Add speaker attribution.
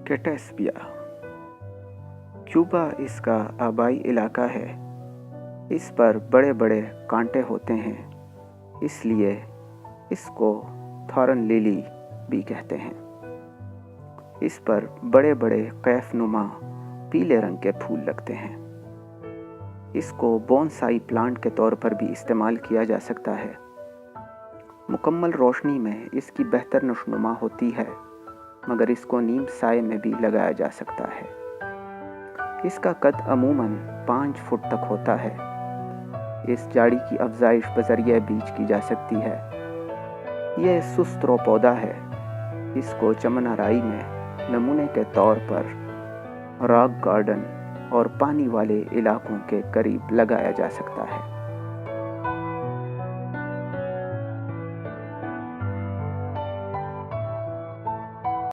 Speaker 1: कैटास्पिया Cuba इसका आबाई इलाका है। इस पर बड़े बड़े कांटे होते हैं, इसलिए इसको थॉर्न लिली भी कहते हैं। इस पर बड़े बड़े कैफनुमा पीले रंग के फूल लगते हैं। इसको बोनसाई प्लांट के तौर पर भी इस्तेमाल किया जा सकता है। मुकम्मल रोशनी में इसकी बेहतर नशनुमा होती है, मगर इसको नीम साए में भी लगाया जा सकता है। इसका कद अमूमन 5 फुट तक होता है। इस झाड़ी की अफजाइश बजरिए बीज की जा सकती है। यह सुस्त रो पौधा है। इसको चमनाराई में नमूने के तौर पर रॉक गार्डन और पानी वाले इलाकों के करीब लगाया जा सकता है।